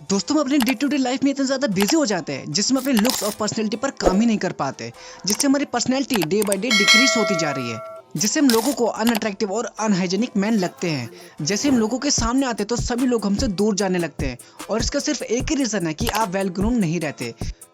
दोस्तों हम अपनी डे टू डे लाइफ में इतने ज़्यादा बिजी हो जाते हैं जिसमें अपने लुक्स और पर्सनैलिटी पर काम ही नहीं कर पाते, जिससे हमारी personality day by day decrease होती जा रही है, जिससे हम लोगों को अनअट्रैक्टिव और अनहाइजेनिक मैन लगते हैं। जैसे हम लोगों के सामने आते तो सभी लोग हमसे दूर जाने लगते हैं और इसका सिर्फ एक ही रीज़न है कि आप वेल ग्रूम नहीं रहते।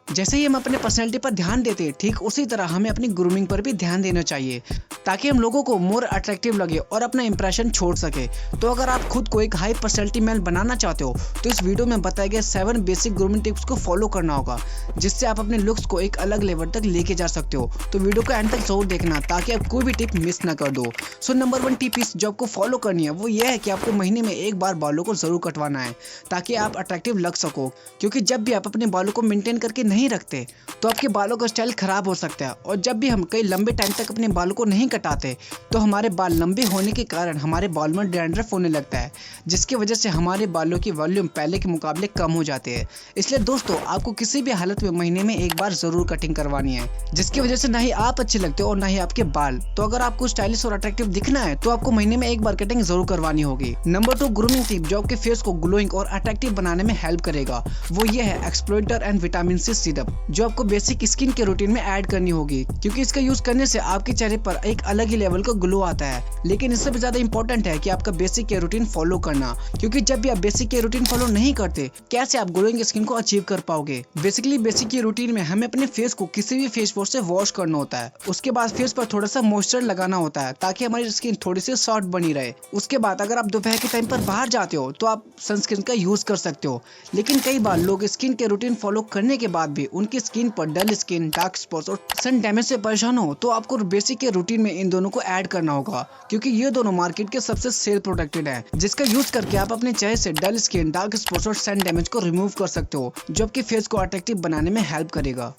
जैसे ही हम अपने पर्सनैलिटी पर ध्यान देते हैं, ठीक उसी तरह हमें अपनी ग्रूमिंग पर भी ध्यान देना चाहिए ताकि हम लोगों को मोर अट्रैक्टिव लगे और अपना इंप्रेशन छोड़ सके। तो अगर आप खुद को एक हाई पर्सनैलिटी मैन बनाना चाहते हो तो इस वीडियो में बताए गए 7 बेसिक ग्रूमिंग टिप्स को फॉलो करना होगा, जिससे आप अपने लुक्स को एक अलग लेवल तक लेके जा सकते हो। तो वीडियो को एंड तक जरूर देखना ताकि आप कोई भी टिप मिस ना कर दो। सो नंबर 1 टिप जो आपको फॉलो करनी है वो ये है कि आपको महीने में एक बार बालों को जरूर कटवाना है ताकि आप अट्रैक्टिव लग सको, क्योंकि जब भी आप अपने बालों को मेंटेन करके नहीं रखते तो आपके बालों का स्टाइल खराब हो सकता है। और जब भी हम कई लंबे टाइम तक अपने बालों को नहीं कटाते तो हमारे बाल लंबे होने के कारण हमारे बाल में डैंड्रफ होने लगता है, जिसकी वजह से हमारे बालों की वॉल्यूम पहले के मुकाबले कम हो जाते हैं। इसलिए दोस्तों आपको किसी भी हालत में महीने में एक बार जरूर कटिंग करवानी है, जिसकी वजह से ना ही आप अच्छे लगते हो और ना ही आपके बाल। तो अगर आपको स्टाइलिश और अट्रैक्टिव दिखना है तो आपको महीने में एक बार कटिंग जरूर करवानी होगी। नंबर 2 ग्रूमिंग टिप जो आपके फेस को ग्लोइंग और अट्रैक्टिव बनाने में हेल्प करेगा वो ये है एक्सप्लोइटर एंड विटामिन सी सिरप, जो आपको बेसिक स्किन के रूटीन में ऐड करनी होगी, क्योंकि इसका यूज करने से आपके चेहरे पर एक अलग ही लेवल का ग्लो आता है। लेकिन इससे भी ज्यादा इंपॉर्टेंट है कि आपका बेसिक केयर रूटीन फॉलो करना, क्योंकि जब भी आप बेसिक केयर रूटीन फॉलो नहीं करते कैसे आप ग्लोइंग स्किन को अचीव कर पाओगे। बेसिकली बेसिक केयर रूटीन में हमें अपने फेस को किसी भी फेस वॉश से वॉश करना होता है, उसके बाद फेस पर थोड़ा सा मॉइस्चर लगाना होता है ताकि हमारी स्किन थोड़ी सी सॉफ्ट बनी रहे। उसके बाद अगर आप दोपहर के टाइम पर बाहर जाते हो तो आप सनस्क्रीन का यूज कर सकते हो। लेकिन कई बार लोग स्किन केयर रूटीन फॉलो करने के बाद भी उनकी स्किन पर डल स्किन, डार्क स्पॉट्स और सन डैमेज से परेशान हो, तो आपको बेसिक के रूटीन में इन दोनों को ऐड करना होगा, क्योंकि ये दोनों मार्केट के सबसे सेल प्रोडक्टेड हैं, जिसका यूज करके आप अपने चेहरे से डल स्किन, डार्क स्पॉट्स और सन डैमेज को रिमूव कर सकते हो, जो आपके फेस को अट्रैक्टिव बनाने में हेल्प करेगा।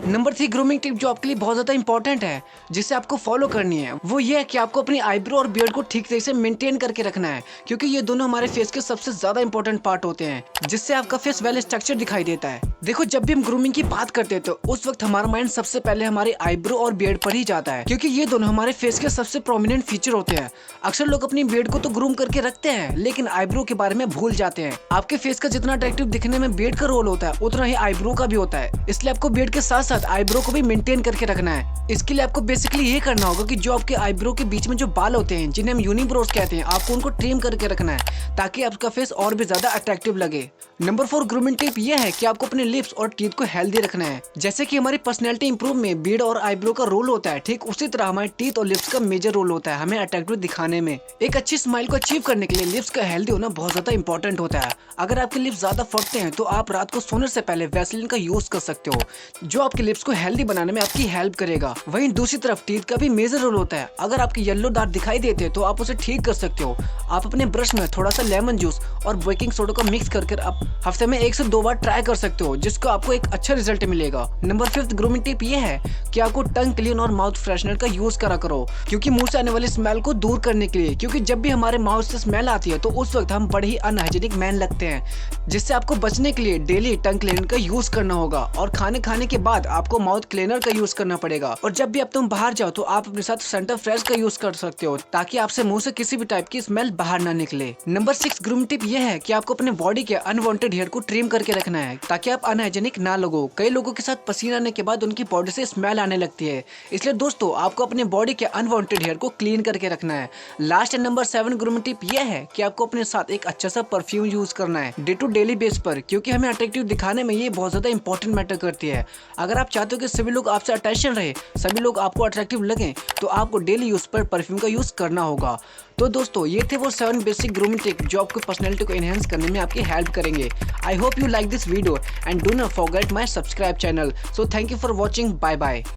नंबर 3 ग्रूमिंग टिप जो आपके लिए बहुत ज्यादा इंपॉर्टेंट है, जिसे आपको फॉलो करनी है, वो ये है कि आपको अपनी आईब्रो और बियर्ड को ठीक तरीके से मेंटेन करके रखना है, क्योंकि ये दोनों हमारे फेस के सबसे ज्यादा इंपॉर्टेंट पार्ट होते हैं, जिससे आपका फेस वेल स्ट्रक्चर दिखाई देता है। देखो जब भी हम ग्रूमिंग की बात करते हैं तो उस वक्त हमारा माइंड सबसे पहले हमारे आईब्रो और बियर्ड पर ही जाता है, क्योंकि ये दोनों हमारे फेस के सबसे प्रोमिनेंट फीचर होते हैं। अक्सर लोग अपनी बियर्ड को तो ग्रूम करके रखते हैं लेकिन आईब्रो के बारे में भूल जाते हैं। आपके फेस का जितना अट्रैक्टिव दिखने में बियर्ड का रोल होता है उतना ही आईब्रो का भी होता है, इसलिए आपको बियर्ड के साथ साथ आईब्रो को भी मेंटेन करके रखना है। इसके लिए आपको बेसिकली ये करना होगा कि जो आपके आईब्रो के बीच में जो बाल होते हैं जिन्हें हम यूनिब्रोस कहते हैं, आपको उनको ट्रिम करके रखना है ताकि आपका फेस और भी ज्यादा अट्रैक्टिव लगे। नंबर 4 ग्रूमिंग टिप ये है कि आपको अपने लिप्स और टीथ को हेल्दी रखना है। जैसे कि हमारी पर्सनैलिटी इंप्रूव में बियर्ड और आईब्रो का रोल होता है, ठीक उसी तरह हमारे टीथ और लिप्स का मेजर रोल होता है हमें अट्रैक्टिव दिखाने में। एक अच्छी स्माइल को अचीव करने के लिए लिप्स का हेल्दी होना बहुत ज्यादा इंपॉर्टेंट होता है। अगर आपके लिप्स ज्यादा फटते हैं तो आप रात को सोने से पहले वैसलीन का यूज कर सकते हो, जो आपके लिप्स को हेल्दी बनाने में आपकी हेल्प करेगा। वहीं दूसरी तरफ टीथ का भी मेजर रोल होता है। अगर आपके येलो दांत दिखाई देते हैं तो आप उसे ठीक कर सकते हो। आप अपने ब्रश में थोड़ा सा लेमन जूस और बेकिंग सोडा को मिक्स करके आप हफ्ते में 1 से 2 बार ट्राई कर सकते हो, जिसको आपको एक अच्छा रिजल्ट मिलेगा। नंबर 5 ग्रूमिंग टिप ये है कि आपको टंग क्लीन और माउथ फ्रेशनर का यूज करा करो, क्योंकि मुंह से आने वाली स्मेल को दूर करने के लिए, क्योंकि जब भी हमारे माउथ से स्मेल आती है तो उस वक्त हम बड़े ही अनहाइजीनिक मैन लगते हैं, जिससे आपको बचने के लिए डेली टंग क्लीनर का यूज करना होगा और खाने के बाद आपको माउथ क्लीनर का यूज करना पड़ेगा। और जब भी अब तुम बाहर जाओ तो आप अपने साथ सेंटर फ्रेश का यूज कर सकते हो ताकि आपसे मुंह से किसी भी टाइप की स्मेल बाहर ना निकले। नंबर 6 ग्रूमिंग टिप ये है कि आपको अपने बॉडी के अनवांटेड हेयर को ट्रिम करके रखना है ताकि आप अनहाइजीनिक ना लगो। कई लोगों के साथ पसीना आने के बाद उनकी बॉडी से स्मेल आने लगती है, इसलिए दोस्तों आपको अपने बॉडी के अनवांटेड हेयर को क्लीन करके रखना है। Last and number 7 grooming tip ये है कि आपको अपने साथ एक अच्छा सा परफ्यूम यूज करना है डे टू डेली बेस पर, क्योंकि हमें अट्रैक्टिव दिखाने में ये बहुत ज्यादा इंपॉर्टेंट मैटर करती है। अगर आप चाहते हो कि सभी लोग आपसे अटेंशन रहे, सभी लोग आपको अट्रैक्टिव लगे, तो आपको डेली यूज पर परफ्यूम का यूज करना होगा। तो दोस्तों ये थे वो 7 बेसिक ग्रूमिंग टिप जो आपको पर्सनैलिटी को एनहांस करने में आपकी हेल्प करेंगे। I hope you like this video and do not forget my subscribe channel. So thank you for watching. Bye bye.